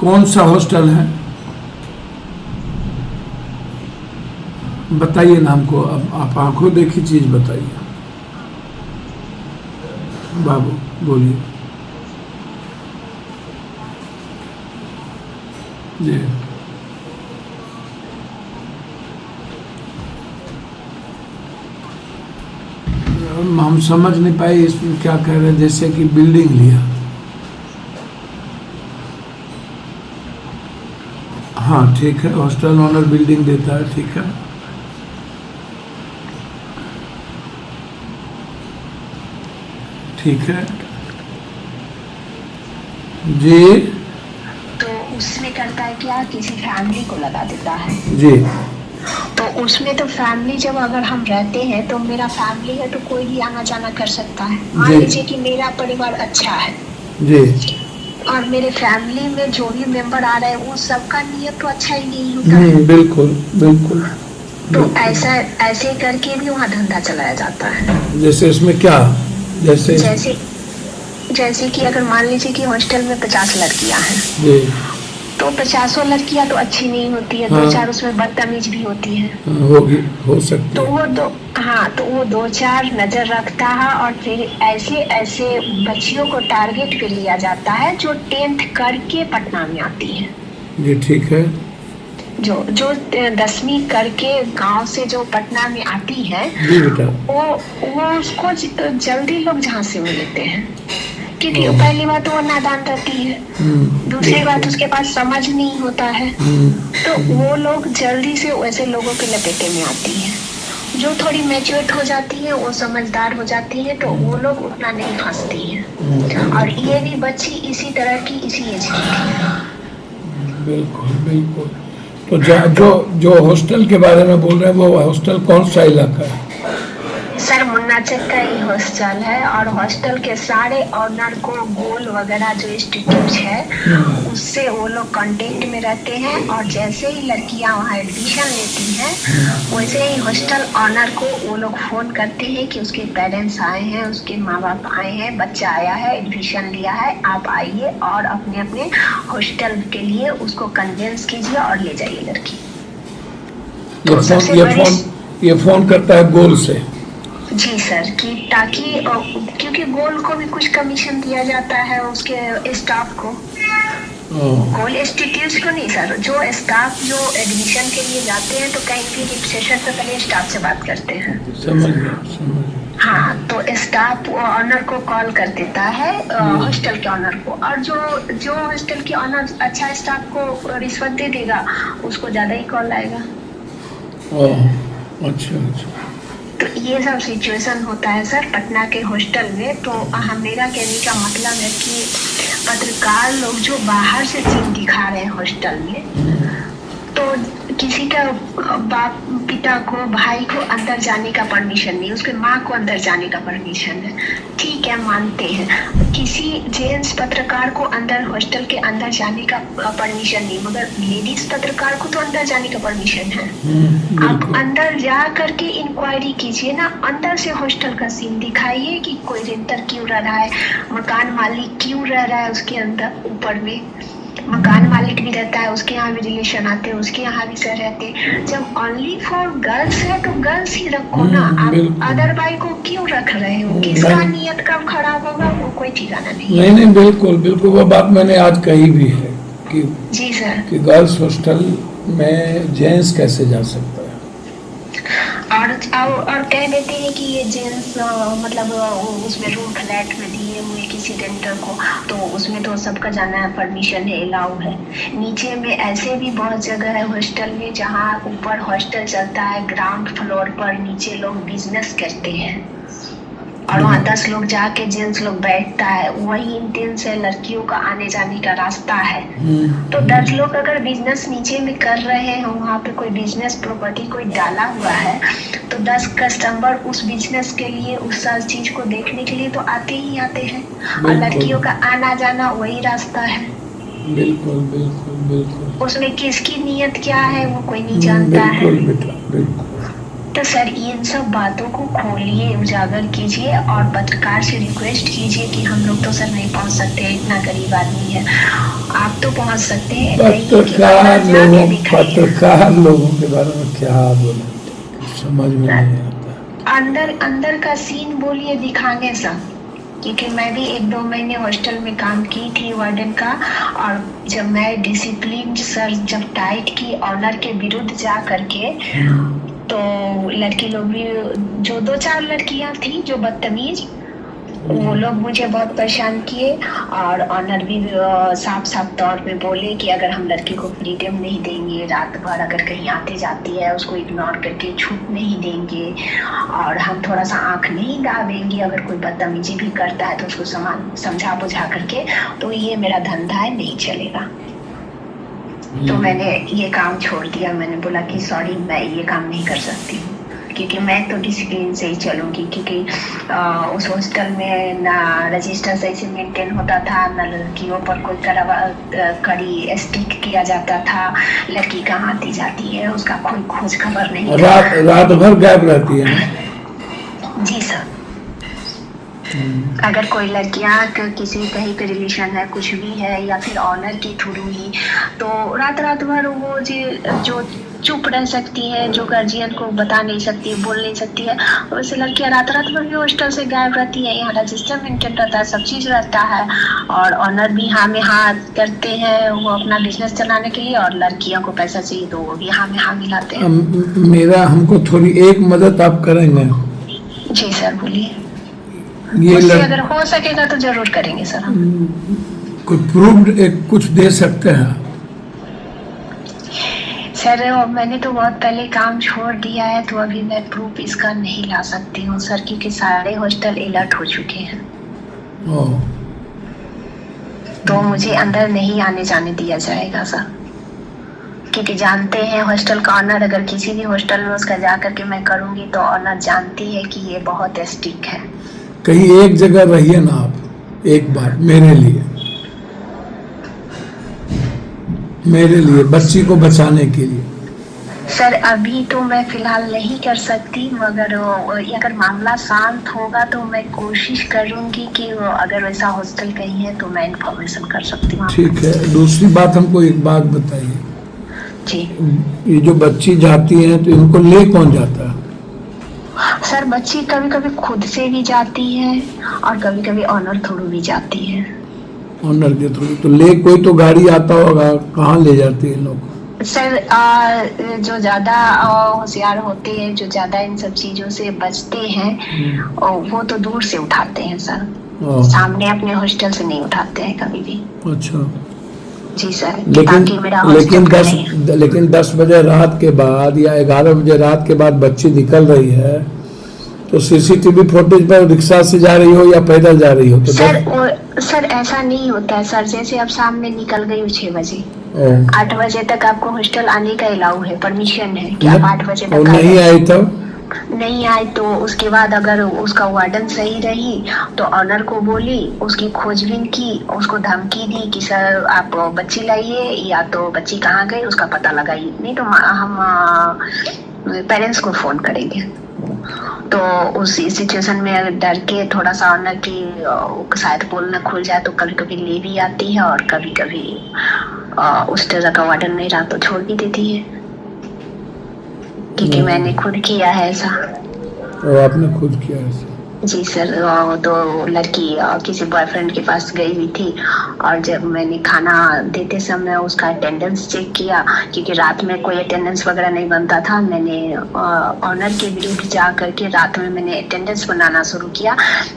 कौन सा हॉस्टल है? बताइए नाम को। अब आप आंखों देखी चीज बताइए बाबू, बोलिए जी। हम समझ नहीं पाए इसमें क्या कह रहे हैं। जैसे कि बिल्डिंग लिया, हाँ ठीक है, हॉस्टल ओनर बिल्डिंग देता है, ठीक है। ठीक है जी। तो उसमें करता है क्या, किसी फैमिली को लगा देता है जी। तो उसमें तो फैमिली, जब अगर हम रहते हैं तो मेरा फैमिली है तो कोई भी आना जाना कर सकता है। मान जी। लीजिए कि मेरा परिवार अच्छा है जी। और मेरे फैमिली में जो भी मेंबर आ रहे हैं वो सबका नियत तो अच्छा ही नहीं होता है। बिल्कुल बिल्कुल। तो ऐसे करके भी वहाँ धंधा चलाया जाता है। जैसे इसमें क्या, जैसे जैसे कि अगर मान लीजिए कि हॉस्टल में 50 लड़कियां हैं जी। तो 50 लड़कियां तो अच्छी नहीं होती है, हाँ। 2-4 उसमें बदतमीज भी होती है। होगी, हो सकती तो है। तो वो 2-4 नजर रखता है और फिर ऐसे ऐसे बच्चियों को टारगेट पे लिया जाता है जो 10th करके पटना में आती है। जी ठीक है। जो जो 10वीं करके गांव से जो पटना में आती है जी बेटा। वो उसको जल्दी लोग झांसे में लेते हैं, क्योंकि ओह। पहली बात वो नादान रहती है, दूसरी बात उसके पास समझ नहीं होता है। तो वो लोग जल्दी से वैसे लोगों के लपेटे में आती है। जो थोड़ी मैच्योर हो जाती है, वो समझदार हो जाती है, तो वो लोग उतना नहीं फंसती है। और ये भी बच्ची इसी तरह की, इसी एज की थी। बिल्कुल बिल्कुल। तो जो जो हॉस्टल के बारे में बोल रहे हैं, वो हॉस्टल कौन सा इलाका है? सर मुन्नाचक का ही हॉस्टल है और हॉस्टल के सारे ऑनर को गोल वगैरह जो इंस्टीट्यूट है उससे वो लोग कांटेक्ट में रहते हैं। और जैसे ही लड़कियां वहाँ एडमिशन लेती हैं वैसे ही हॉस्टल ऑनर को वो लोग फोन करते हैं कि उसके पेरेंट्स आए हैं, उसके माँ बाप आए हैं, बच्चा आया है, एडमिशन लिया है, आप आइए और अपने अपने हॉस्टल के लिए उसको कन्विंस कीजिए और ले जाइए लड़की। ये फोन करता है गोल से? जी सर, कि ताकि क्योंकि गोल को भी कुछ कमीशन दिया जाता है उसके स्टाफ को। गोल इंस्टीट्यूट को नहीं सर, जो स्टाफ जो एडमिशन के लिए जाते हैं तो कहीं भी रजिस्ट्रेशन से पहले स्टाफ से बात करते हैं। समझ गया। हाँ, तो स्टाफ ऑनर को कॉल कर देता है, हॉस्टल के ऑनर को। और जो हॉस्टल के ऑनर अच्छा स्टाफ को रिश्वत दे देगा उसको ज्यादा ही कॉल आएगा। अच्छा। तो ये सब सिचुएशन होता है सर पटना के हॉस्टल में। तो मेरा कहने का मतलब है कि पत्रकार लोग जो बाहर से सीन दिखा रहे हैं हॉस्टल में, तो किसी का बाप पिता को, भाई को अंदर जाने का परमिशन नहीं, उसके माँ को अंदर जाने का परमिशन है, ठीक है मानते हैं। किसी जेंट्स पत्रकार को अंदर हॉस्टल के अंदर जाने का परमिशन नहीं, मगर लेडीज पत्रकार को तो अंदर जाने का परमिशन है। आप अंदर जा करके इंक्वायरी कीजिए ना, अंदर से हॉस्टल का सीन दिखाइए कि कोई रेंटर क्यों रह रहा है, मकान मालिक क्यों रह रहा है उसके अंदर। ऊपर में मकान मालिक भी रहता है, उसके यहाँ भी रिलेशन आते हैं, उसके यहाँ भी सर रहते हैं। जब ओनली फॉर गर्ल्स है तो गर्ल्स ही रखो ना, आप अदर बाई को क्यों रख रहे हो? किसका नियत कब खराब होगा वो कोई ठिकाना नहीं। नहीं बिल्कुल बिल्कुल, वो बात मैंने आज कही भी है कि जी सर, कि गर्ल्स हॉस्टल में जेंट्स कैसे जा सकता है। और कह देते हैं कि ये जेंट्स मतलब उसमें रूम फ्लैट में दिए हुए किसी रेंटर को, तो उसमें तो सबका जाना परमिशन है, अलाउ है। नीचे में ऐसे भी बहुत जगह है हॉस्टल में जहाँ ऊपर हॉस्टल चलता है, ग्राउंड फ्लोर पर नीचे लोग बिजनेस करते हैं और वहाँ 10 लोग जाके जेंट्स लोग बैठता है, वही इंटेंस है, लड़कियों का आने जाने का रास्ता है। तो 10 लोग अगर बिजनेस नीचे में कर रहे हैं, वहाँ पे कोई बिजनेस प्रॉपर्टी कोई डाला हुआ है, तो 10 कस्टमर उस बिजनेस के लिए, उस चीज को देखने के लिए तो आते ही आते हैं। और लड़कियों का आना जाना वही रास्ता है। बिल्कुल बिल्कुल बिल्कुल। उसमें किसकी नीयत क्या है वो कोई नहीं जानता है। बिल्कुल बेटा बिल्कुल। तो सर इन सब बातों को खोलिए, उजागर कीजिए और पत्रकार से रिक्वेस्ट कीजिए कि हम लोग तो सर नहीं पहुंच सकते, इतना गरीब आदमी है, आप तो पहुंच सकते हैं। पत्रकार लोगों के बारे में क्या बोले, समझ में नहीं आता। अंदर का सीन बोलिए, दिखाएंगे सर, क्योंकि मैं भी 1-2 महीने हॉस्टल में काम की थी वार्डन का, और जब मैं डिसिप्लिन सर जब टाइट की ऑनर के विरुद्ध जा करके, तो लड़की लोग भी, जो 2-4 लड़कियां थी जो बदतमीज, वो लोग मुझे बहुत परेशान किए, और ऑनर भी साफ तौर पे बोले कि अगर हम लड़की को फ्रीडम नहीं देंगे, रात भर अगर कहीं आते जाती है उसको इग्नोर करके छूट नहीं देंगे, और हम थोड़ा सा आंख नहीं दाबेंगे, अगर कोई बदतमीजी भी करता है तो उसको समझा बुझा करके, तो ये मेरा धंधा है, नहीं चलेगा। तो मैंने ये काम छोड़ दिया। मैंने बोला कि सॉरी, मैं ये काम नहीं कर सकती हूँ, क्योंकि मैं तो डिसिप्लिन से ही चलूंगी, क्योंकि उस हॉस्टल में ना रजिस्टर सही से मेंटेन होता था, ना लड़कियों पर कोई कड़ी स्ट्रिक्ट किया जाता था। लड़की कहाँ आती जाती है उसका कोई खोज खबर नहीं। रात भर गायब रहती है ना? जी सर। अगर कोई लड़कियां किसी कहीं पे रिलेशन है, कुछ भी है, या फिर ऑनर के थ्रू ही, तो रात भर वो जो चुप रह सकती है, जो गार्जियन को बता नहीं सकती, बोल नहीं सकती है, वैसे लड़कियां रात भर भी हॉस्टल से गायब रहती है। यहाँ रजिस्टर मेंटेन रहता है, सब चीज रहता है, और ऑनर भी हाँ में हाँ करते हैं वो अपना बिजनेस चलाने के लिए, और लड़कियों को पैसा चाहिए तो वो भी हाँ में हाँ मिलाते हैं। हमको थोड़ी एक मदद आप करेंगे? जी सर बोलिए। मुझसे अगर हो सकेगा तो जरूर करेंगे सर। हम कोई प्रूफ कुछ दे सकते हैं? सर मैंने तो बहुत पहले काम छोड़ दिया है, तो अभी मैं प्रूफ इसका नहीं ला सकती हूँ सर, क्योंकि सारे हॉस्टल अलर्ट हो चुके हैं। तो मुझे अंदर नहीं आने जाने दिया जाएगा सर, क्योंकि जानते हैं हॉस्टल का ऑनर, अगर किसी भी हॉस्टल में उसका जा करके मैं करूंगी तो ऑनर जानती है कि ये बहुत स्ट्रिक्ट है। कहीं एक जगह रहिए ना आप, एक बार मेरे लिए बच्ची को बचाने के लिए। सर अभी तो मैं फिलहाल नहीं कर सकती, मगर अगर मामला शांत होगा तो मैं कोशिश करूंगी कि अगर वैसा हॉस्टल कहीं है तो मैं इन्फॉर्मेशन कर सकती हूँ। ठीक है। दूसरी बात, हमको एक बात बताइए जी। ये जो बच्ची जाती है तो इनको ले कौन जाता है? सर बच्ची कभी कभी खुद से भी जाती है, और कभी कभी ऑनर थ्रू भी जाती है। ऑनर के थ्रू? तो ले कोई तो गाड़ी आता होगा, कहाँ ले जाते हैं लोग? सर जो ज्यादा होशियार होते हैं, जो ज्यादा इन सब चीजों से बचते हैं, वो तो दूर से उठाते हैं सर, सामने अपने हॉस्टल से नहीं उठाते हैं कभी भी। अच्छा जी सर। लेकिन 10 बजे रात के बाद या 11 बजे रात के बाद बच्ची निकल रही है, तो सीसीटीवी फुटेज पर रिक्शा से जा रही हो या पैदल जा रही हो तो सर ऐसा नहीं होता है सर। जैसे अब सामने निकल गई 6 बजे, 8 बजे तक आपको हॉस्टल आने का अलाउ है, परमिशन है कि आप 8 बजे तक नहीं आई तब नहीं आए तो उसके बाद अगर उसका वार्डन सही रही तो ऑनर को बोली, उसकी खोजबीन की, उसको धमकी दी कि सर आप बच्ची लाइए या तो बच्ची कहाँ गई उसका पता लगाइए, नहीं तो हम पेरेंट्स को फोन करेंगे। तो उस सिचुएशन में डर के थोड़ा सा ऑनर की शायद बोलना खुल जाए तो कभी कभी ले भी आती है, और कभी कभी उस तरह का वार्डन नहीं रहा तो छोड़ भी देती है, क्योंकि मैंने खुद किया है ऐसा। आपने खुद किया ऐसा? जी सर। तो लड़की किसी बॉयफ्रेंड के पास गई हुई थी, और जब मैंने खाना देते समय उसका अटेंडेंस चेक किया, क्योंकि रात में कोई अटेंडेंस वगैरह नहीं बनता था, मैंने ऑनर के विरुद्ध जा करके रात में मैंने अटेंडेंस बनाना शुरू किया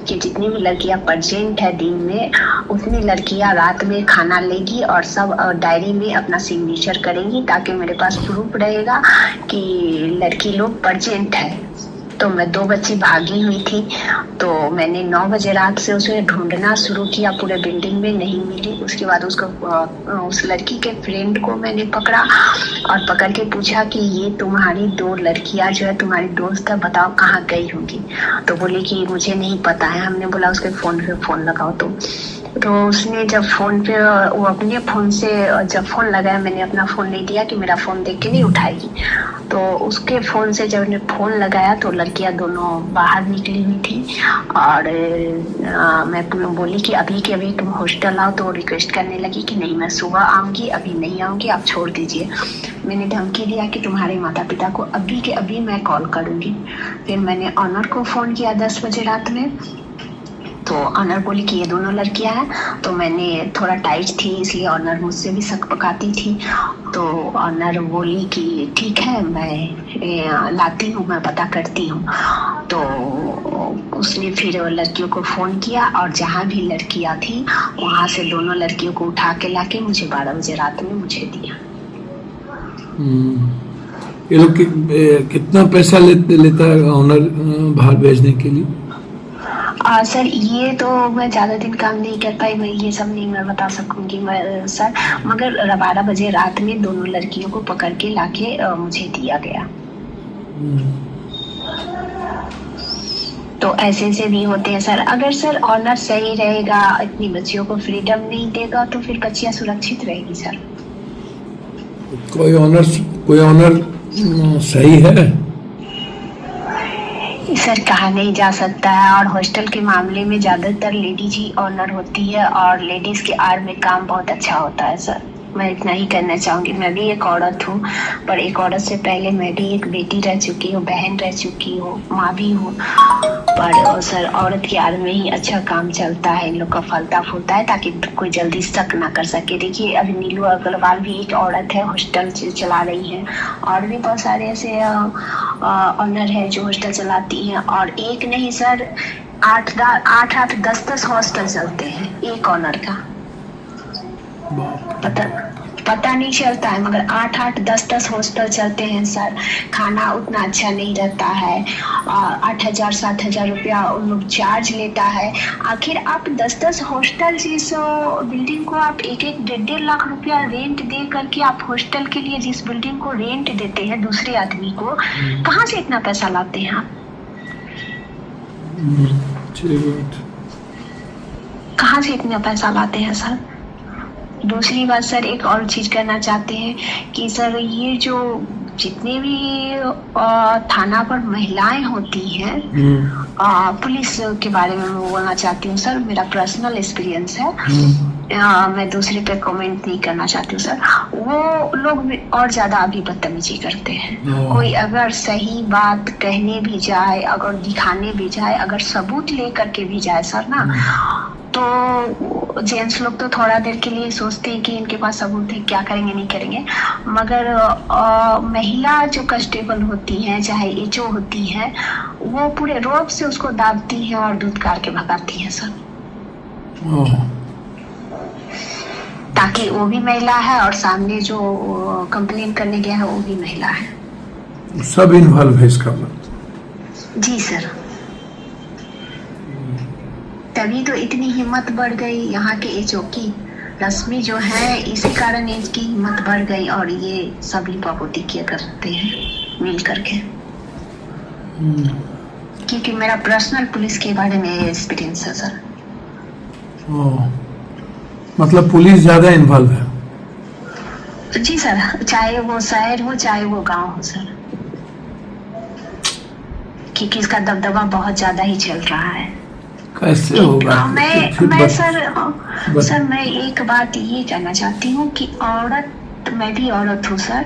कि जितनी भी लड़कियां प्रेजेंट है दिन में, उतनी लड़कियां रात में खाना लेगी और सब डायरी में अपना सिग्नेचर करेंगी, ताकि मेरे पास प्रूफ रहेगा कि लड़की लोग प्रेजेंट है। तो मैं 2 बच्ची भागी हुई थी, तो मैंने 9 बजे रात से उसे ढूंढना शुरू किया पूरे बिल्डिंग में, नहीं मिली। उसके बाद उसको उस लड़की के फ्रेंड को मैंने पकड़ा और पकड़ के पूछा कि ये तुम्हारी 2 लड़कियां जो है तुम्हारी दोस्त है, बताओ कहाँ गई होंगी। तो बोली कि मुझे नहीं पता है। हमने बोला उसके फोन पे फोन लगाओ। तो तो उसने जब फोन पे वो अपने फोन से जब फोन लगाया, मैंने अपना फोन नहीं दिया कि मेरा फोन देख के नहीं उठाएगी, तो उसके फोन से जब ने फोन लगाया तो लड़कियां दोनों बाहर निकली हुई थी। और मैं तुम्हें बोली कि अभी के अभी तुम हॉस्टल आओ, तो रिक्वेस्ट करने लगी कि नहीं मैं सुबह आऊंगी, अभी नहीं आऊंगी, आप छोड़ दीजिए। मैंने धमकी दिया कि तुम्हारे माता पिता को अभी के अभी मैं कॉल करूंगी। फिर मैंने ऑनर को फोन किया 10 बजे रात में, तो ऑनर बोली कि ये दोनों लड़कियां हैं। तो मैंने थोड़ा टाइट थी इसलिए ऑनर मुझसे भी शक पकाती थी। तो ऑनर बोली कि ठीक है मैं लाती हूँ, मैं पता करती हूँ। तो उसने फिर लड़कियों को फोन किया और जहाँ भी लड़कियां थी वहां से दोनों लड़कियों को उठा के लाके मुझे 12 बजे रात में मुझे दिया। ये लोग कितना पैसा लेता है ऑनर बाहर भेजने के लिए? सर ये तो मैं ज्यादा दिन काम नहीं कर पाई, मैं ये सब नहीं मैं बता सकूंगी मैं सर, मगर 12 बजे रात में दोनों लड़कियों को पकड़ के लाके मुझे दिया गया। तो ऐसे भी होते हैं सर। अगर सर ऑनर सही रहेगा, इतनी बच्चियों को फ्रीडम नहीं देगा, तो फिर बच्चियां सुरक्षित रहेगी सर। कोई ऑनर सही है सर कहा नहीं जा सकता है, और हॉस्टल के मामले में ज्यादातर लेडीज ही ऑनर होती है, और लेडीज के आर में काम बहुत अच्छा होता है सर। मैं इतना ही कहना चाहूंगी। मैं भी एक औरत हूँ, पर एक औरत से पहले मैं भी एक बेटी रह चुकी हूँ, बहन रह चुकी हूँ, माँ भी हूँ। पर सर औरत के आर में ही अच्छा काम चलता है, इन लोग का फलता फूलता है, ताकि कोई जल्दी शक ना कर सके। देखिए अभी नीलू अग्रवाल भी एक औरत है, हॉस्टल चला रही है, और भी बहुत सारे ऐसे ऑनर है जो हॉस्टल चलाती हैं। और एक नहीं सर, 8 10 हॉस्टल चलते हैं एक ऑनर का। पता नहीं चलता है, मगर 8 10 हॉस्टल चलते हैं सर। खाना उतना अच्छा नहीं रहता है, 8,000 7,000 रुपया उन लोग चार्ज लेता है। आखिर आप 10 हॉस्टल जिस बिल्डिंग को आप 1-1 1.5 लाख रुपया रेंट दे करके आप हॉस्टल के लिए जिस बिल्डिंग को रेंट देते हैं दूसरे आदमी को, कहाँ से इतना पैसा लाते हैं आप? कहाँ से इतना पैसा लाते हैं सर? दूसरी बात सर, एक और चीज करना चाहते हैं कि सर ये जो जितने भी थाना पर महिलाएं होती हैं, पुलिस के बारे में मैं बोलना चाहती हूँ सर, मेरा पर्सनल एक्सपीरियंस है। मैं दूसरे पे कमेंट नहीं करना चाहती हूँ सर। वो लोग और ज्यादा अभी बदतमीजी करते हैं। कोई अगर सही बात कहने भी जाए, अगर दिखाने भी जाए, अगर सबूत लेकर के भी जाए सर ना, तो जेंट्स लोग तो थोड़ा देर के लिए सोचते हैं कि इनके पास सबूत है, क्या करेंगे नहीं करेंगे। मगर महिला जो कांस्टेबल होती हैं, चाहे एचओ होती हैं, वो पूरे रोब से उसको दाबती हैं और धुतकार के भगाती हैं सर। ताकि वो भी महिला है और सामने जो कंप्लेन करने गया है वो भी महिला है। सब इन्वॉल्व है इसका? जी सर। तभी तो इतनी हिम्मत बढ़ गई यहाँ के एचओ की। रश्मि जो है, इसी कारण इसकी हिम्मत बढ़ गई, और ये सभी पापोती किया करते हैं मिल करके। क्योंकि मेरा पर्सनल पुलिस के बारे में एक्सपीरियंस है सर। मतलब पुलिस ज्यादा इन्वॉल्व है? जी सर, चाहे वो शहर हो चाहे वो गांव हो सर, क्योंकि इसका दबदबा बहुत ज्यादा ही चल रहा है। कैसे होगा? मैं सर मैं एक बात ये कहना चाहती हूँ कि औरत, मैं भी औरत हूँ सर,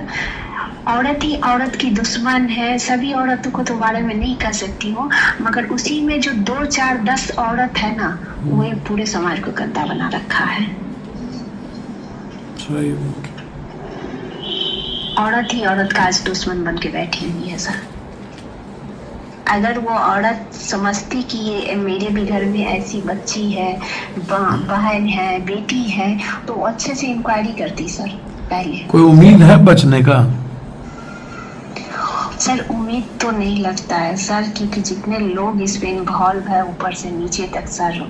औरत ही औरत की दुश्मन है। सभी औरतों को तो बारे में नहीं कह सकती हूँ, मगर उसी में जो 2 4 10 औरत है ना, वो पूरे समाज को गंदा बना रखा है। औरत ही औरत का आज दुश्मन बन के बैठी हुई है सर। अगर वो औरत समझती कि ये मेरे भी घर में ऐसी बच्ची है, बहन है, बेटी है, तो अच्छे से इंक्वायरी करती सर पहले। कोई उम्मीद है बचने का? सर उम्मीद तो नहीं लगता है सर, क्योंकि जितने लोग इसमें इन्वॉल्व है ऊपर से नीचे तक सर,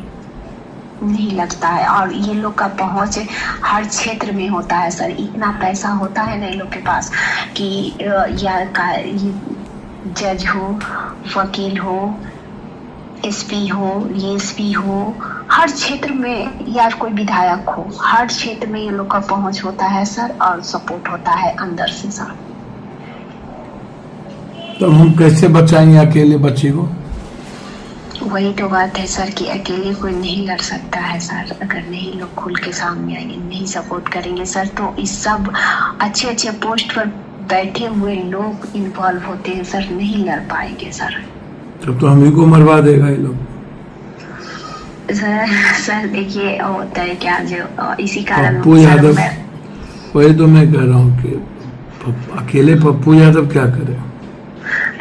नहीं लगता है। और ये लोग का पहुंच हर क्षेत्र में होता है सर। इतना पैसा होता है ना इन लोग के पास कि जज हो, वकील हो, एसपी हो, एसपी हो, हर क्षेत्र में, या कोई विधायक हो, हर क्षेत्र में ये लोग का पहुंच होता है सर, और सपोर्ट होता है अंदर से सर। तो हम कैसे बचाएंगे अकेले बच्ची को? वही तो बात है सर कि अकेले कोई नहीं लड़ सकता है सर। अगर नहीं लोग खुल के सामने आएंगे, नहीं सपोर्ट करेंगे सर, तो इस सब अच्छे अच्छे पोस्ट पर बैठे हुए लोग इन्वॉल्व होते हैं सर, नहीं लड़ पाएंगे सर। तब तो हम ही को मरवा देगा ये लोग। सर देखिए होता है क्या, जो इसी कारण पप्पू यादव, वही तो मैं कह रहा हूँ कि अकेले पप्पू यादव क्या करे।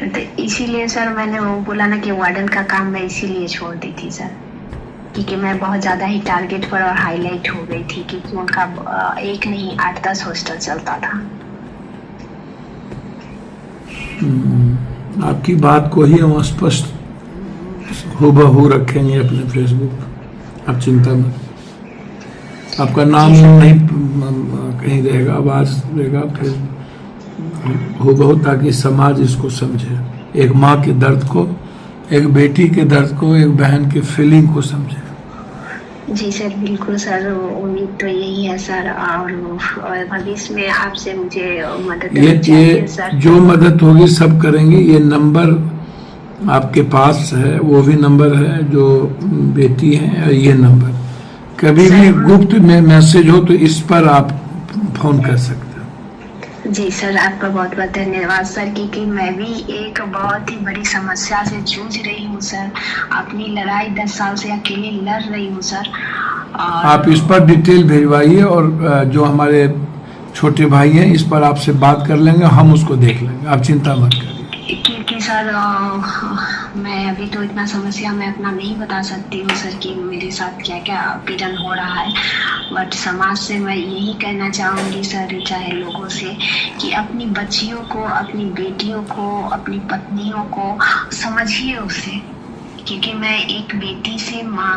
तो इसीलिए सर मैंने वो बोला ना कि वार्डन का काम मैं इसीलिए छोड़ दी थी सर, क्योंकि मैं बहुत ज्यादा ही टारगेट पर और हाईलाइट हो गई थी, क्योंकि उनका एक नहीं 8-10 हॉस्टल चलता था। आपकी बात को ही हम स्पष्ट हूबहू रखेंगे अपने फेसबुक, आप चिंता मत। आपका नाम नहीं कहीं रहेगा, आवाज रहेगा फेसबुक हूबहू, ताकि समाज इसको समझे, एक माँ के दर्द को, एक बेटी के दर्द को, एक बहन के फीलिंग को समझे। जी सर बिल्कुल सर, उम्मीद तो यही है सर, और भविष्य में आपसे मुझे मदद चाहिए सर। जो मदद होगी सब करेंगे। ये नंबर आपके पास है, वो भी नंबर है जो बेटी है, और ये नंबर कभी भी गुप्त में मैसेज हो तो इस पर आप फोन कर सकते हैं। जी सर, आपका बहुत बहुत धन्यवाद सर, क्योंकि मैं भी एक बहुत ही बड़ी समस्या से जूझ रही हूँ सर। अपनी लड़ाई 10 साल से अकेले लड़ रही हूँ सर। आप इस पर डिटेल भेजवाइए, और जो हमारे छोटे भाई हैं इस पर आपसे बात कर लेंगे, हम उसको देख लेंगे, आप चिंता मत करिए। क्योंकि सर मैं अभी तो इतना समस्या मैं अपना नहीं बता सकती हूँ सर कि मेरे साथ क्या क्या पीड़न हो रहा है, बट समाज से मैं यही कहना चाहूँगी सर, चाहे लोगों से, कि अपनी बच्चियों को, अपनी बेटियों को, अपनी पत्नियों को समझिए उसे, क्योंकि मैं एक बेटी से माँ